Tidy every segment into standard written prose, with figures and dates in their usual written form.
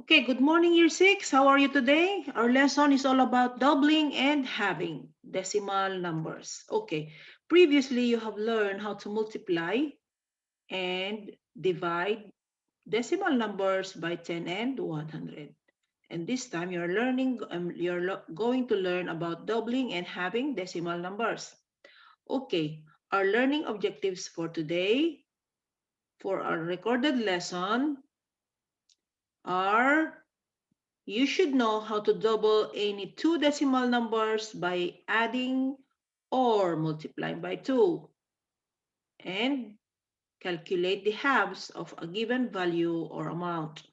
Okay, good morning, year 6. How are you today? Our lesson is all about doubling and halving decimal numbers. Okay, previously you have learned how to multiply and divide decimal numbers by 10 and 100. And this time you're going to learn about doubling and halving decimal numbers. Okay, our learning objectives for today for our recorded lesson are: you should know how to double any two decimal numbers by adding or multiplying by 2, and calculate the halves of a given value or amount.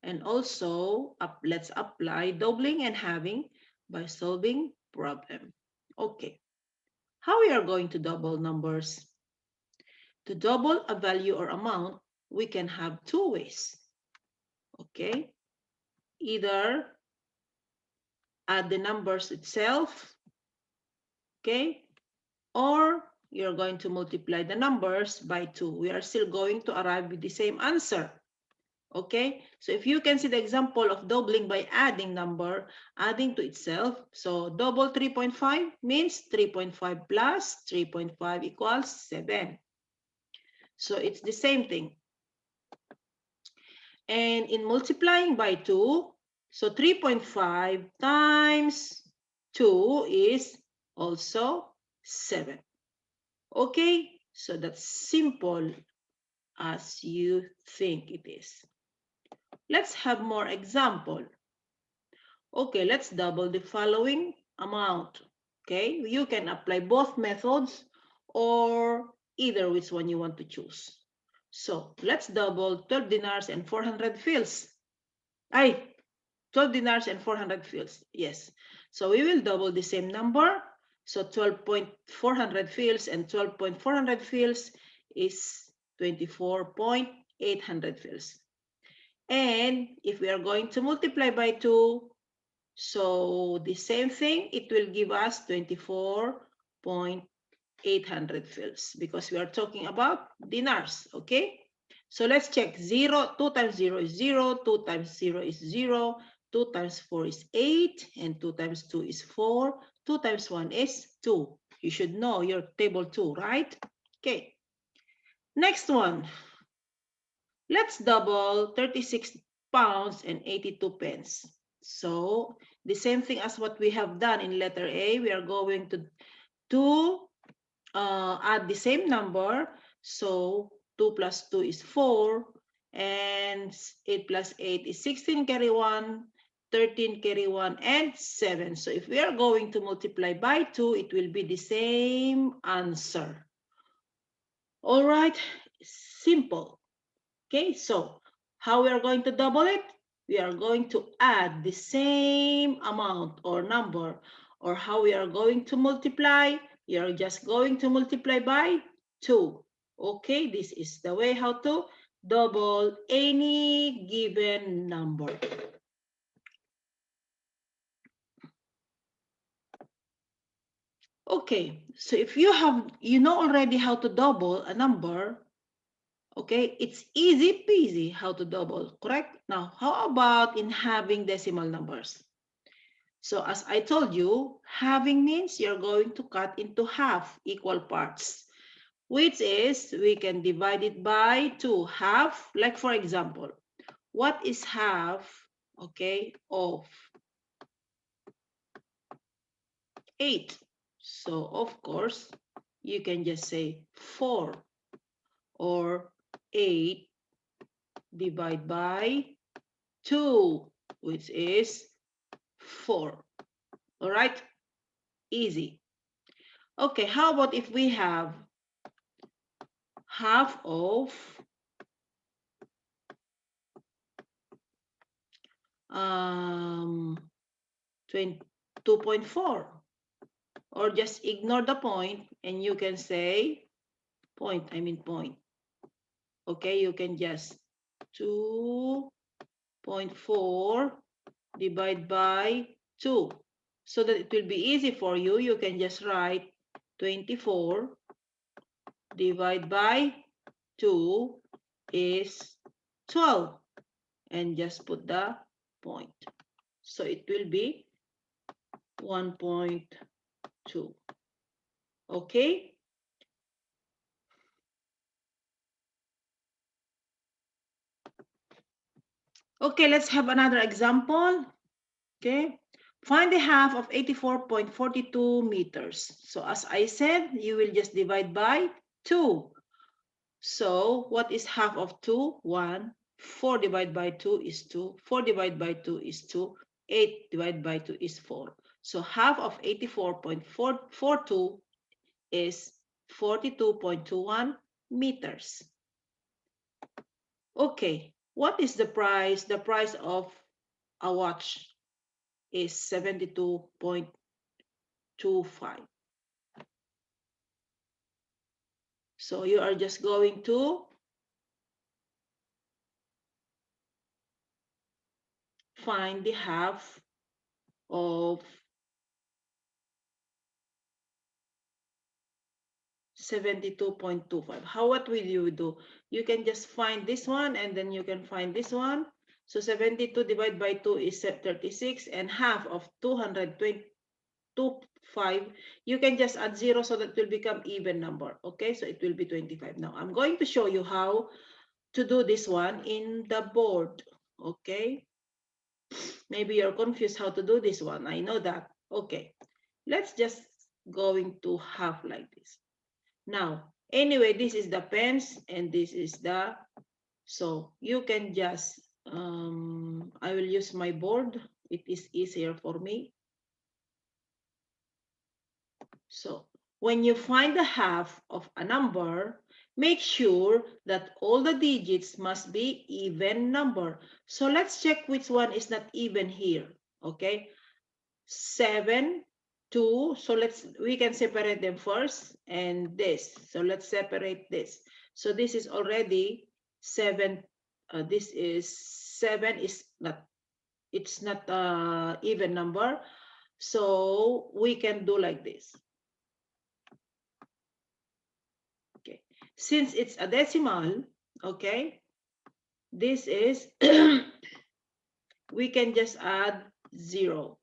And also, let's apply doubling and halving by solving problem. Okay, how we are going to double numbers? To double a value or amount, we can have two ways. Okay, either add the numbers itself, okay, or you're going to multiply the numbers by 2. We are still going to arrive with the same answer. Okay, so if you can see the example of doubling by adding number, adding to itself. So double 3.5 means 3.5 plus 3.5 equals 7. So it's the same thing. And in multiplying by 2, so 3.5 times 2 is also 7. Okay, so that's simple as you think it is. Let's have more example. Okay, let's double the following amount. Okay, you can apply both methods or either which one you want to choose. So let's double 12 dinars and 400 fils. 12 dinars and 400 fils. Yes. So we will double the same number. So 12.400 fils and 12.400 fils is 24.800 fils. And if we are going to multiply by 2, so the same thing, it will give us 24.800 fils because we are talking about dinars, okay? So let's check. 0, 2 times 0 is 0, 2 times 0 is 0, 2 times 4 is 8, and 2 times 2 is 4, 2 times 1 is 2. You should know your table 2, right? Okay. Next one. Let's double 36 pounds and 82 pence. So the same thing as what we have done in letter A, we are going to add the same number. So 2 plus 2 is 4, and 8 plus 8 is 16, carry 1, 13, carry 1, and 7. So if we are going to multiply by 2, it will be the same answer. All right, simple. Okay, so how we are going to double it? We are going to add the same amount or number. Or how we are going to multiply? We are just going to multiply by 2. Okay, this is the way how to double any given number. Okay, so if you know already how to double a number, okay, it's easy peasy how to double, correct? Now, how about in having decimal numbers? So as I told you, having means you're going to cut into half equal parts, which is we can divide it by 2. Half, like for example, what is half, okay, of 8? So of course, you can just say 4, or 8 divided by 2, which is 4. All right, easy. Okay, how about if we have half of 2.4, or just ignore the point and you can say point. Okay, you can just 2.4 divided by 2. So that it will be easy for you, you can just write 24 divided by 2 is 12. and just put the point. So it will be 1.2. Okay? Okay, let's have another example. Okay? Find the half of 84.42 meters. So as I said, you will just divide by 2. So what is half of 2? 1. 4 divided by 2 is 2. 4 divided by 2 is 2. 8 divided by 2 is 4. So half of 84.42 is 42.21 meters. Okay, what is the price? The price of a watch is 72.25. So you are just going to find the half of 72.25. What will you do? You can just find this one and then you can find this one. So 72 divided by 2 is 36, and half of 225, you can just add 0 so that it will become even number. Okay, so it will be 25. Now I'm going to show you how to do this one in the board. Okay, maybe you're confused how to do this one. I know that. Okay, let's just going to have like this. Now, anyway, this is the pens and this is the, so you can just, I will use my board. It is easier for me. So when you find the half of a number, make sure that all the digits must be even number. So let's check which one is not even here. Okay, 7, 2. So we can separate them first, and this. So let's separate this. So this is already 7. This is 7 is not, it's not even number. So we can do like this. Okay, since it's a decimal, okay, this is we can just add 0.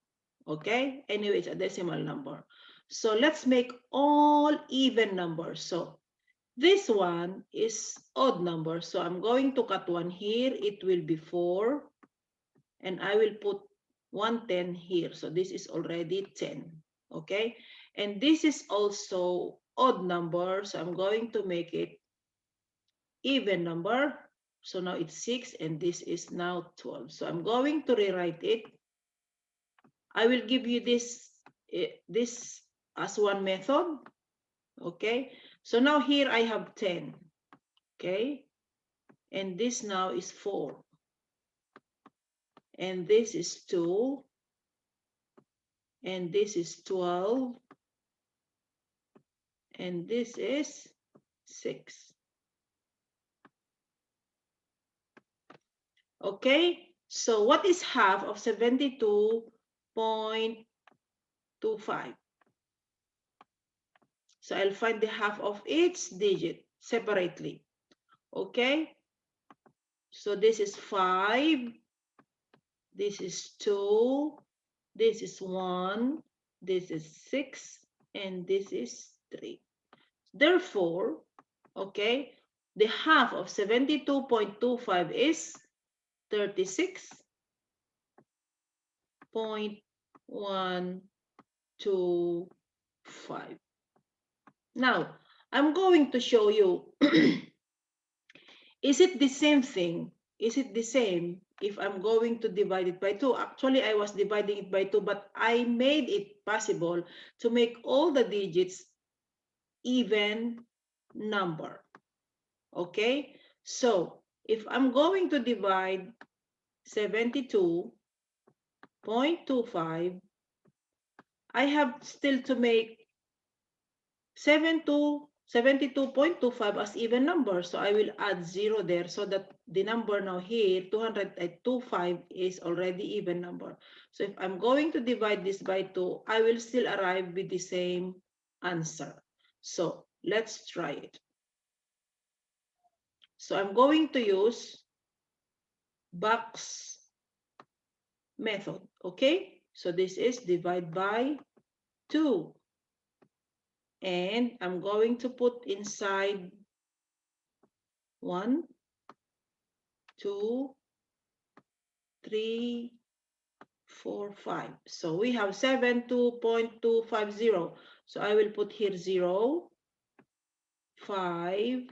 Okay, anyway, it's a decimal number. So let's make all even numbers. So this one is odd number. So I'm going to cut one here. It will be 4. And I will put 110 here. So this is already 10. Okay, and this is also odd number. So I'm going to make it even number. So now it's 6 and this is now 12. So I'm going to rewrite it. I will give you this as one method. Okay, so now here I have 10. Okay, and this now is 4. And this is 2. And this is 12. And this is 6. Okay, so what is half of 72.25? So I'll find the half of each digit separately. Okay, so this is 5, this is 2, this is 1, this is 6, and this is 3. Therefore, okay, the half of 72.25 is 36.125. Now, I'm going to show you, is it the same thing? Is it the same if I'm going to divide it by 2? Actually, I was dividing it by 2, but I made it possible to make all the digits even number. Okay? So, if I'm going to divide 72.25, I have still to make 72.25 as even number. So I will add 0 there so that the number now here, 225, is already even number. So if I'm going to divide this by 2, I will still arrive with the same answer. So let's try it. So I'm going to use box method. Okay, so this is divide by 2. And I'm going to put inside 1, 2, 3, 4, 5. So we have 72.250. So I will put here 0, 5,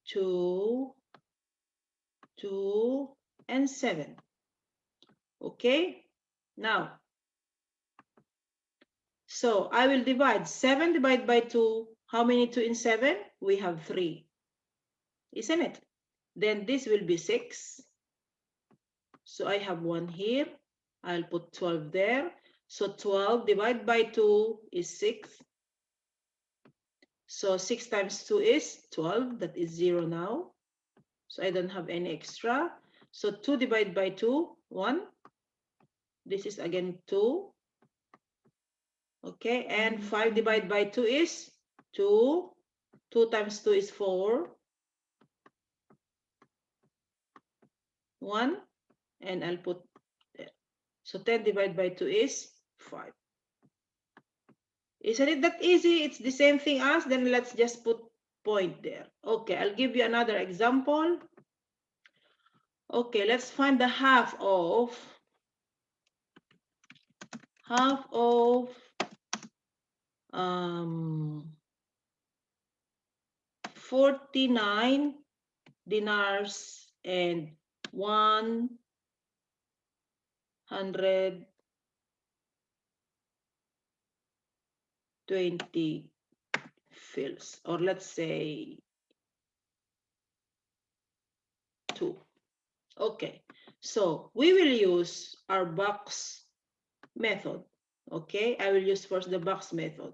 2, 2, and 7. Okay, now, so I will divide 7 divided by 2. How many 2 in 7? We have 3, isn't it? Then this will be 6. So I have 1 here. I'll put 12 there. So 12 divided by 2 is 6. So 6 times 2 is 12. That is 0 now. So I don't have any extra. So 2 divided by 2, 1. This is again 2. Okay, and 5 divided by 2 is 2. 2 times 2 is 4. 1. And I'll put there. So 10 divided by 2 is 5. Isn't it that easy? It's the same thing as, then let's just put point there. Okay, I'll give you another example. Okay, let's find the half of 49 dinars and 120 fills, or let's say 2. Okay, so we will use our box method. Okay, I will use first the box method.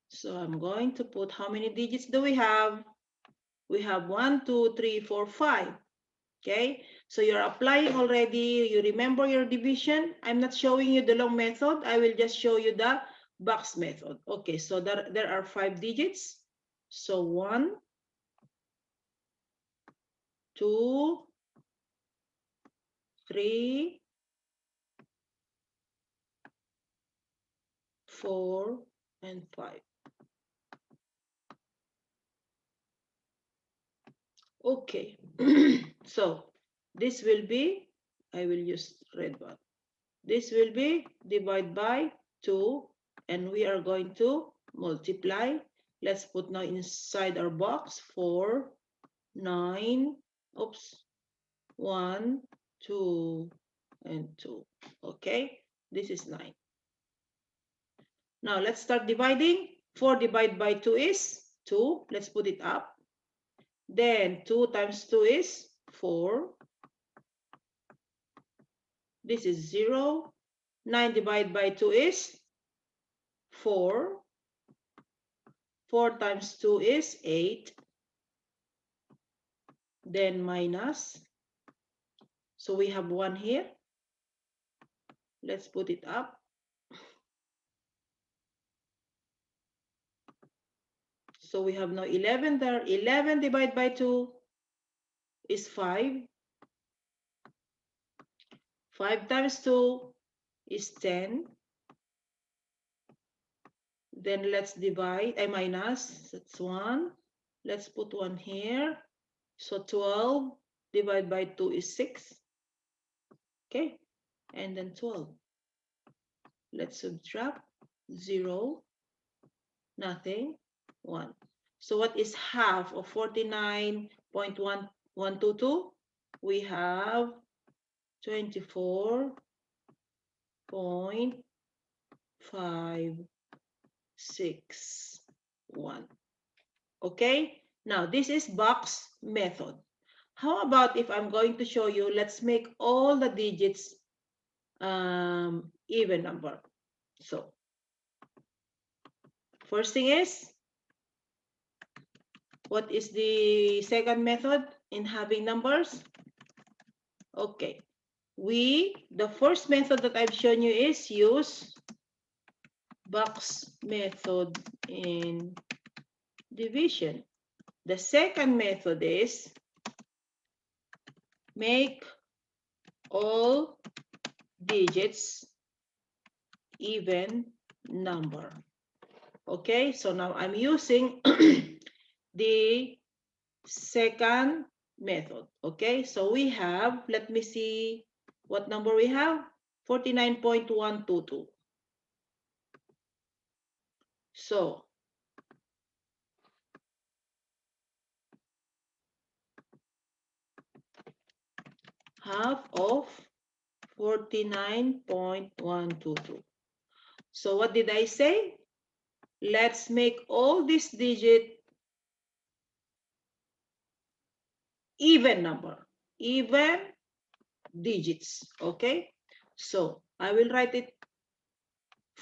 So I'm going to put, how many digits do we have? We have 1, 2, 3, 4, 5. Okay, so you're applying already. You remember your division. I'm not showing you the long method. I will just show you the box method. Okay, so there are 5 digits. So 1, 2, 3, 4, and 5. Okay, so this will be, I will use red one. This will be divided by 2, and we are going to multiply. Let's put now inside our box 4, 9, oops, 1, 2, and 2. Okay, this is 9. Now let's start dividing. 4 divided by 2 is 2. Let's put it up. Then 2 times 2 is 4. This is 0. 9 divided by 2 is 4. 4 times 2 is 8. Then minus. So we have 1 here. Let's put it up. So we have now 11 there. 11 divided by 2 is 5. 5 times 2 is 10. Then let's divide, minus, that's 1. Let's put 1 here. So 12 divided by 2 is 6. Okay, and then 12. Let's subtract 0, nothing, 1. So what is half of 49.1122? We have 24.561. Okay, now this is box method. How about if I'm going to show you, let's make all the digits even number. So first thing is, what is the second method in having numbers? Okay, the first method that I've shown you is use box method in division. The second method is make all digits even number. Okay, so now I'm using the second method. Okay, so we have, let me see what number we have, 49.122. So half of 49.122. So what did I say? Let's make all these digits even number, even digits. Okay, so I will write it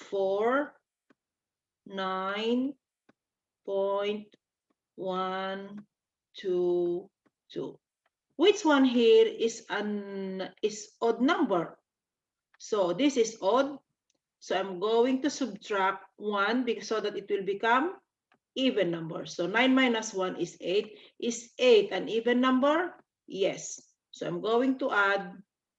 49.122. Which one here is odd number? So this is odd. So I'm going to subtract 1 because so that it will become even number. So 9 minus 1 is 8. Is 8 an even number? Yes. So I'm going to add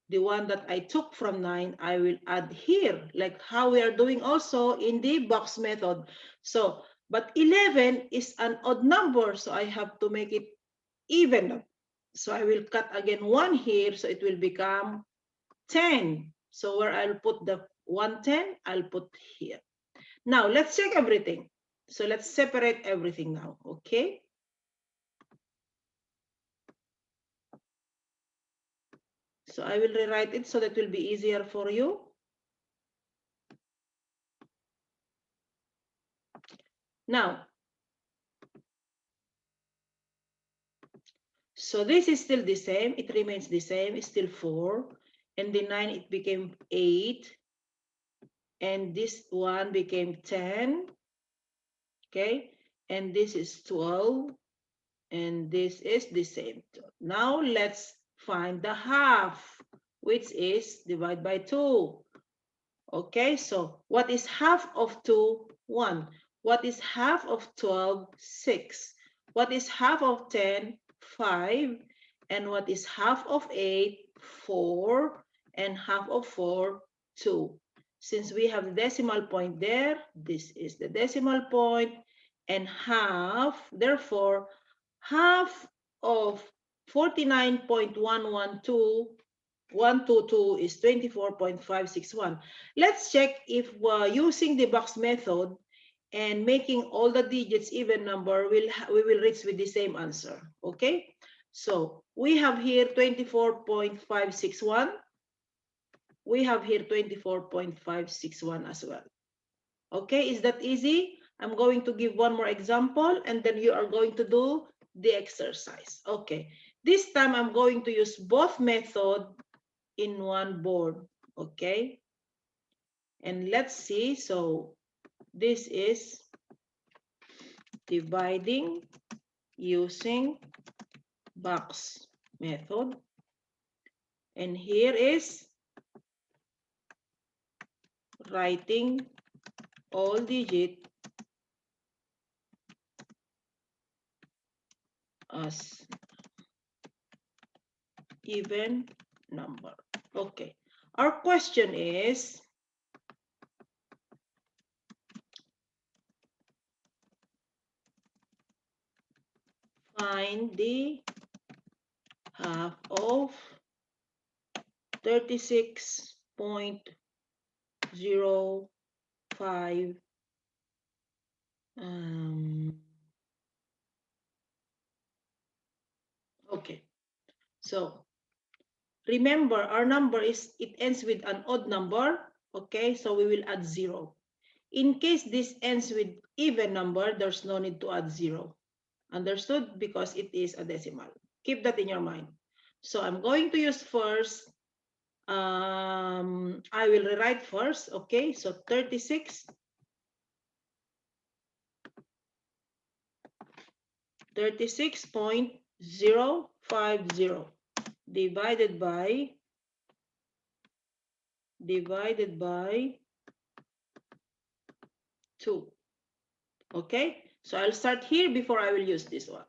the one that I took from 9. I will add here, like how we are doing also in the box method. So, but 11 is an odd number, so I have to make it even. So I will cut again 1 here, so it will become 10. So where I'll put the 110, I'll put here. Now let's check everything. So let's separate everything now, okay? So I will rewrite it so that will be easier for you. Now, so this is still the same. It remains the same. It's still 4. And the 9, it became 8. And this one became 10. Okay? And this is 12. And this is the same. Now let's find the half, which is divide by 2. Okay, so what is half of 2? 1. What is half of 12? 6. What is half of 10? 5. And what is half of 8? 4. And half of 4? 2. Since we have the decimal point there, this is the decimal point, and half, therefore, half of 49.112 122 is 24.561. Let's check if using the box method and making all the digits even number, we will reach with the same answer. Okay, so we have here 24.561. We have here 24.561 as well. Okay, is that easy? I'm going to give one more example and then you are going to do the exercise. Okay, this time I'm going to use both method in one board. Okay, and let's see. So this is dividing using box method, and here is writing all digit as even number. Okay, our question is find the half of 36.05 okay, so remember, our number is, it ends with an odd number. Okay, so we will add 0. In case this ends with even number, there's no need to add 0. Understood? Because it is a decimal. Keep that in your mind. So I'm going to use first, I will rewrite first. Okay, so 36.050 divided by 2. Okay, so I'll start here before I will use this one.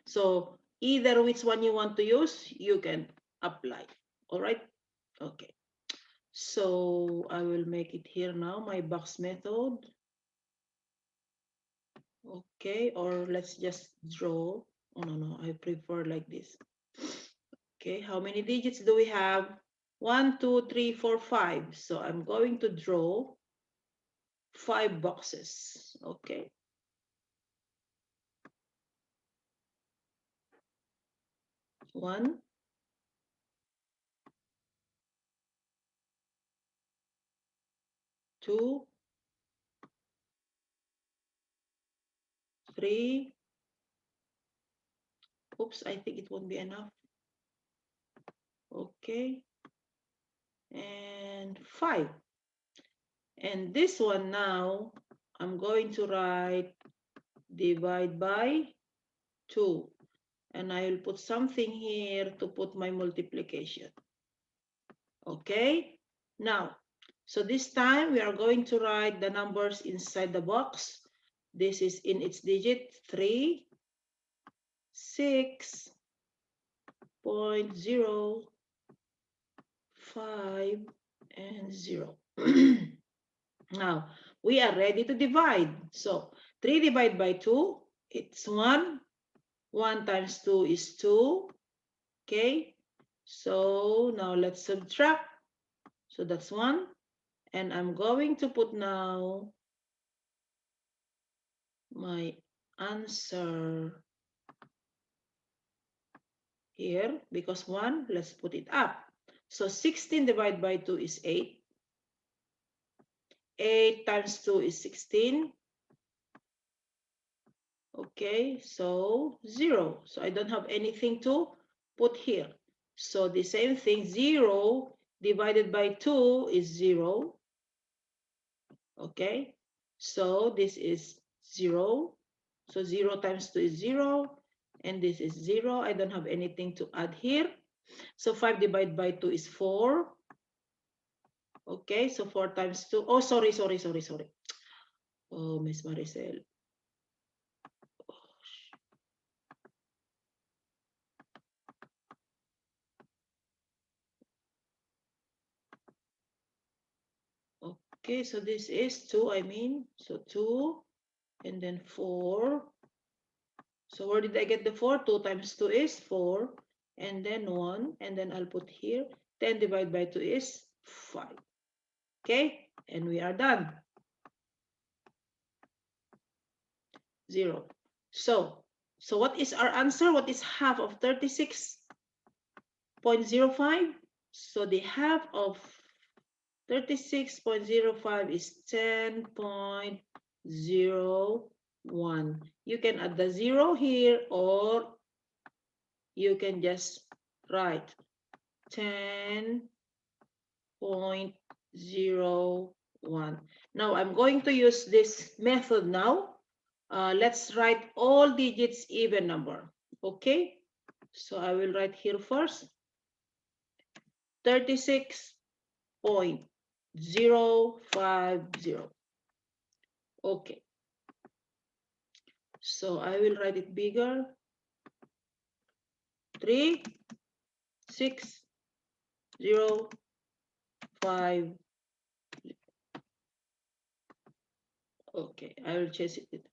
So either which one you want to use, you can apply. All right. Okay. So I will make it here now, my box method. Okay, or let's just draw. Oh, no, I prefer like this. Okay, how many digits do we have? 1, 2, 3, 4, 5. So I'm going to draw 5 boxes. Okay. One, two, three. Oops, I think it won't be enough. Okay. And 5. And this one now, I'm going to write divide by 2. And I will put something here to put my multiplication. Okay. Now, so this time we are going to write the numbers inside the box. This is in its digit 3, 6.0, 5, and 0. Now, we are ready to divide. So, 3 divided by 2, it's 1. 1 times 2 is 2. Okay. So, now let's subtract. So, that's 1. And I'm going to put now my answer here because 1, let's put it up. So 16 divided by 2 is 8. 8 times 2 is 16. Okay, so 0. So I don't have anything to put here. So the same thing, 0 divided by 2 is 0. Okay, so this is 0. So 0 times 2 is 0. And this is 0. I don't have anything to add here. So 5 divided by 2 is 4. Okay, so 4 times 2. Oh, sorry. Oh, Miss Maricel. Okay, so this is 2, I mean. So 2 and then 4. So where did I get the 4? 2 times 2 is 4. And then 1. And then I'll put here 10 divided by 2 is 5. Okay, and we are done. 0. So what is our answer? What is half of 36.05? So the half of 36.05 is 10.01. You can add the 0 here or you can just write 10.01. Now I'm going to use this method now. Let's write all digits even number. Okay, so I will write here first 36.050. Okay, so I will write it bigger. 3, 6, 0, 5. Okay, I will change it.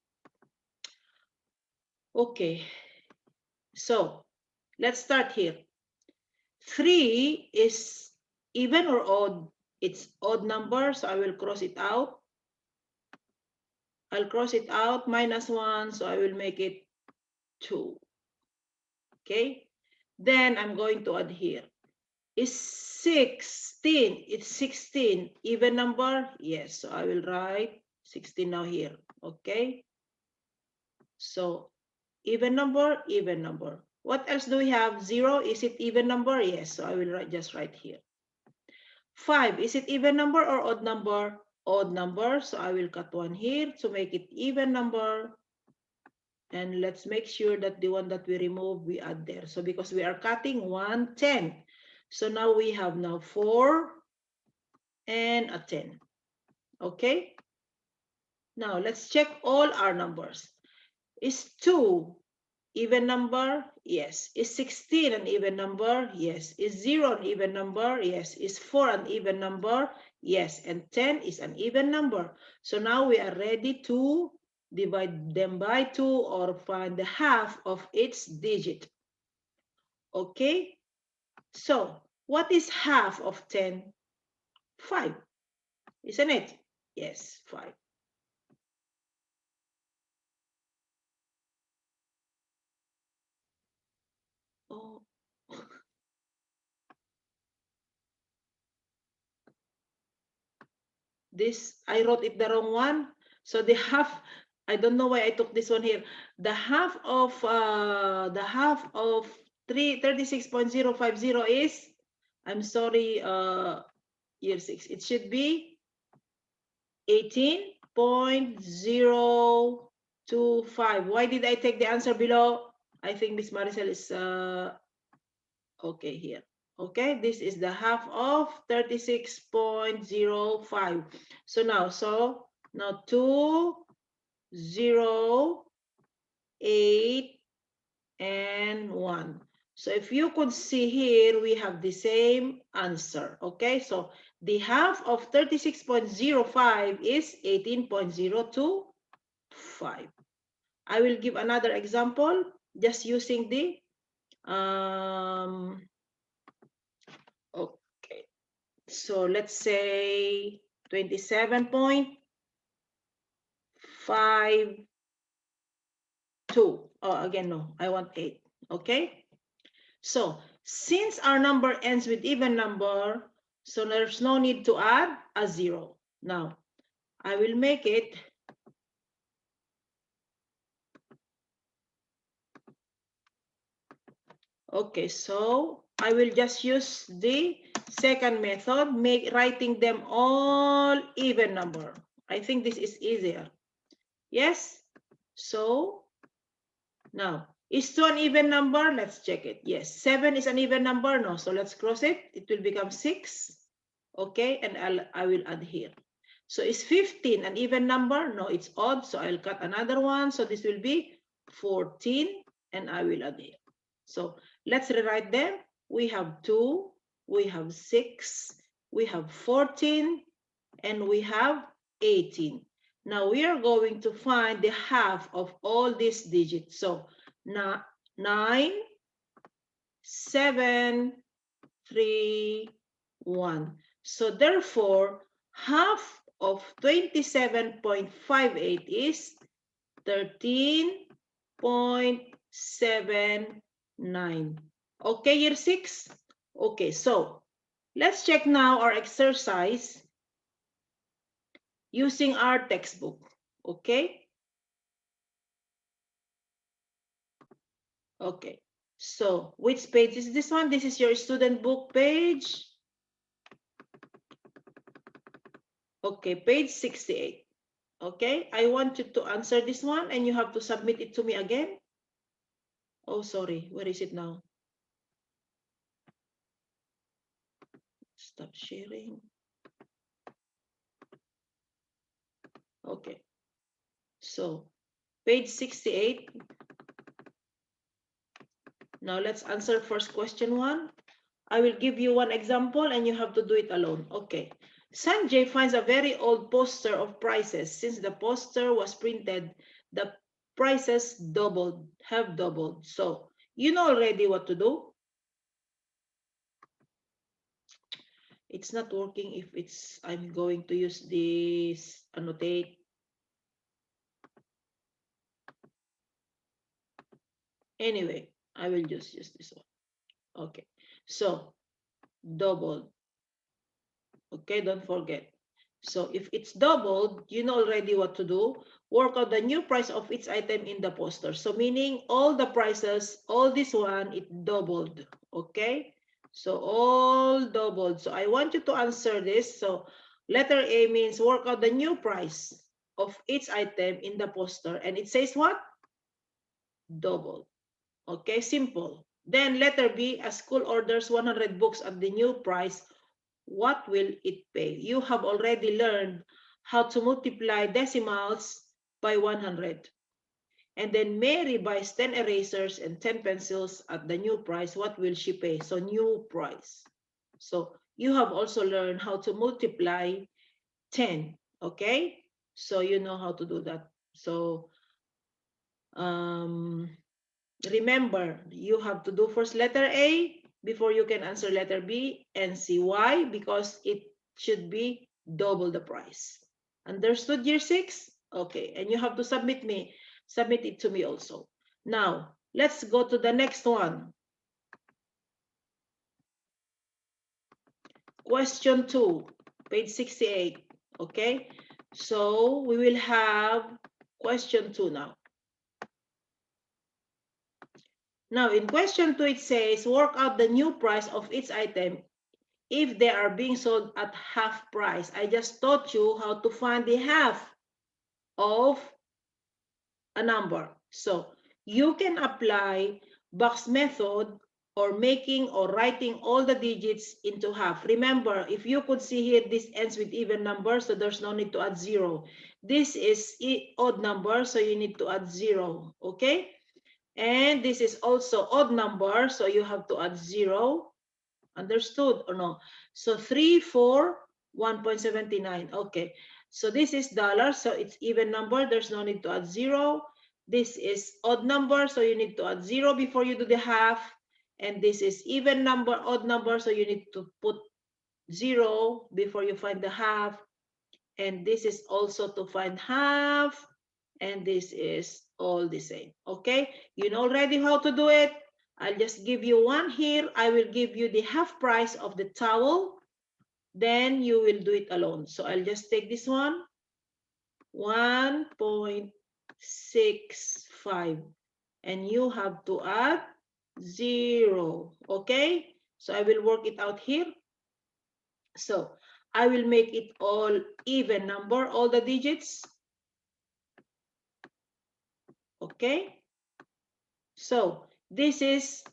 Okay, so let's start here. 3 is even or odd? It's odd number, so I will cross it out. I'll cross it out, -1, so I will make it 2. Okay, then I'm going to add here. Is 16, it's 16, even number? Yes, so I will write 16 now here. Okay, so even number, even number. What else do we have? 0, is it even number? Yes, so I will just write here. 5, is it even number or odd number? Odd number, so I will cut 1 here to make it even number. And let's make sure that the one that we remove, we add there. So because we are cutting 1, 10. So now we have now 4 and a 10. Okay? Now let's check all our numbers. Is 2 Even number? Yes. Is 16 an even number? Yes. Is 0 an even number? Yes. Is 4 an even number? Yes. And 10 is an even number. So now we are ready to divide them by 2 or find the half of its digit. Okay? So what is half of 10? 5. Isn't it? Yes, 5. Oh. This, I wrote it the wrong one. So the half, I don't know why I took this one here. The half of 36.050 is, I'm sorry, year 6. It should be 18.025. Why did I take the answer below? I think Miss Maricel is okay here. Okay, this is the half of 36.05. So now 2, 0, 8, and 1. So if you could see here, we have the same answer. Okay, so the half of 36.05 is 18.025. I will give another example just using the okay. So let's say 27.52. Oh, again, no, I want 8. Okay. So since our number ends with even number, so there's no need to add a 0. Now, I will make it okay. So I will just use the second method, writing them all even number. I think this is easier. Yes. So now, is 2 an even number? Let's check it. Yes. 7 is an even number. No. So let's cross it. It will become 6. Okay. And I will add here. So is 15 an even number? No, it's odd. So I'll cut another one. So this will be 14. And I will add here. So let's rewrite them. We have 2. We have 6. We have 14. And we have 18. Now we are going to find the half of all these digits. So 9, 7, 3, 1. So therefore, half of 27.58 is 13.79. Okay, year 6? Okay, so let's check now our exercise using our textbook. Okay? Okay. So which page is this one? This is your student book page. Okay, page 68. Okay, I want you to answer this one and you have to submit it to me again. Oh, sorry. Where is it now? Stop sharing. Okay. So page 68. Now let's answer first question 1. I will give you one example and you have to do it alone. Okay. Sanjay finds a very old poster of prices. Since the poster was printed, the prices have doubled. So you know already what to do. It's not working if I'm going to use this annotate. Anyway, I will just use this one. Okay. So doubled. Okay, don't forget. So if it's doubled, you know already what to do. Work out the new price of each item in the poster. So meaning all the prices, all this one, it doubled. Okay, so all doubled. So I want you to answer this. So letter A means work out the new price of each item in the poster. And it says what? Doubled. Okay, simple. Then letter B, a school orders 100 books at the new price. What will it pay? You have already learned how to multiply decimals by 100. And then Mary buys 10 erasers and 10 pencils at the new price. What will she pay? So new price. So you have also learned how to multiply 10. Okay? So you know how to do that. So remember, you have to do first letter A before you can answer letter B and C. Why? Because it should be double the price. Understood, year 6? Okay, and you have to submit it to me also. Now, let's go to the next one. Question 2, page 68. Okay, so we will have question 2 now. Now, in question 2, it says, work out the new price of each item if they are being sold at half price. I just taught you how to find the half of a number. So you can apply box method or making or writing all the digits into half. Remember, if you could see here, this ends with even numbers, so there's no need to add 0. This is odd number, so you need to add 0, okay? And this is also odd number, so you have to add 0. Understood or no? So 3, 4, 1.79. Okay. So this is dollars, so it's even number. There's no need to add 0. This is odd number, so you need to add 0 before you do the half. And this is even number, odd number, so you need to put 0 before you find the half. And this is also to find half. And this is all the same. Okay, you know already how to do it. I'll just give you one here. I will give you the half price of the towel. Then you will do it alone. So I'll just take this one. 1.65. And you have to add 0. Okay, so I will work it out here. So I will make it all even number, all the digits. Okay, so this is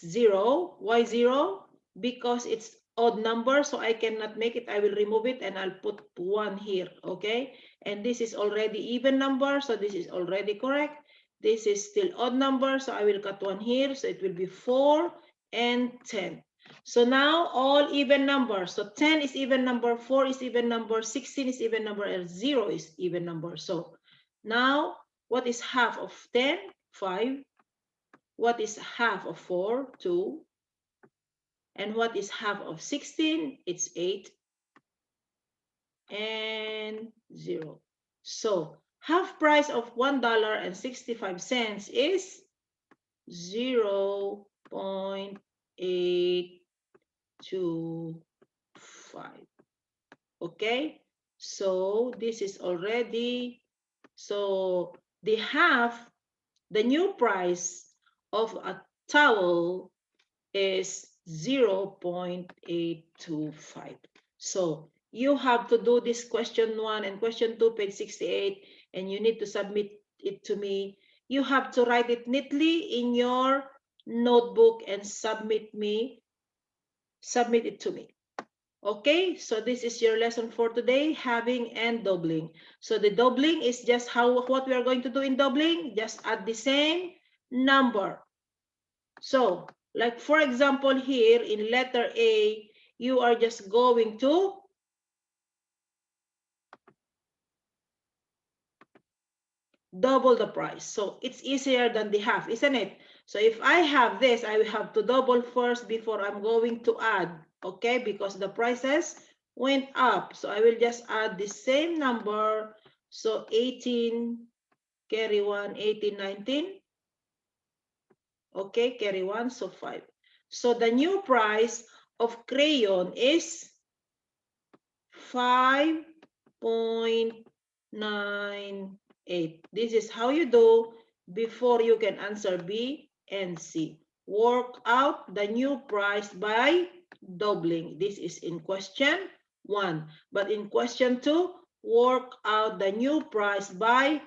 0. Why 0? Because it's odd number, so I cannot make it. I will remove it and I'll put 1 here. Okay, and this is already even number, so this is already correct. This is still odd number, so I will cut 1 here, so it will be 4 and 10. So now all even numbers. So 10 is even number, 4 is even number, 16 is even number, and 0 is even number. So now what is half of 10? 5. What is half of 4? 2. And what is half of 16? It's 8 and 0. So half price of $1.65 is 0.825. Okay, so this is already, so the half, the new price of a towel is 0.825. So you have to do this question 1 and question 2, page 68, and you need to submit it to me. You have to write it neatly in your notebook and submit it to me. Okay, so this is your lesson for today, halving and doubling. So the doubling is just what we are going to do in doubling, just add the same number. So, like for example here in letter A, you are just going to double the price. So it's easier than the half, isn't it? So if I have this, I will have to double first before I'm going to add, okay? Because the prices went up. So I will just add the same number. So 18, carry 1, 18, 19. Okay, carry 1, so 5. So the new price of crayon is 5.98. This is how you do before you can answer B and C. Work out the new price by doubling. This is in question 1. But in question 2, work out the new price by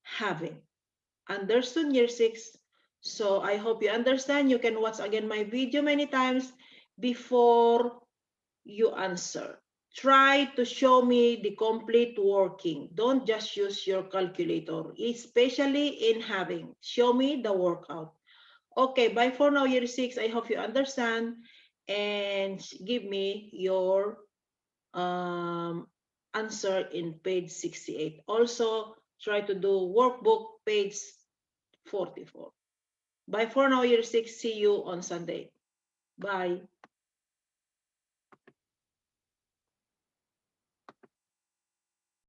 halving. Understood, year 6? So I hope you understand. You can watch again my video many times before you answer. try to show me the complete working. Don't just use your calculator, especially in Halving. Show me the workout. Okay, bye for now, year 6. I hope you understand and give me your um, answer in page 68. Also, try to do workbook page 44. Bye for now, year 6. See you on Sunday. Bye.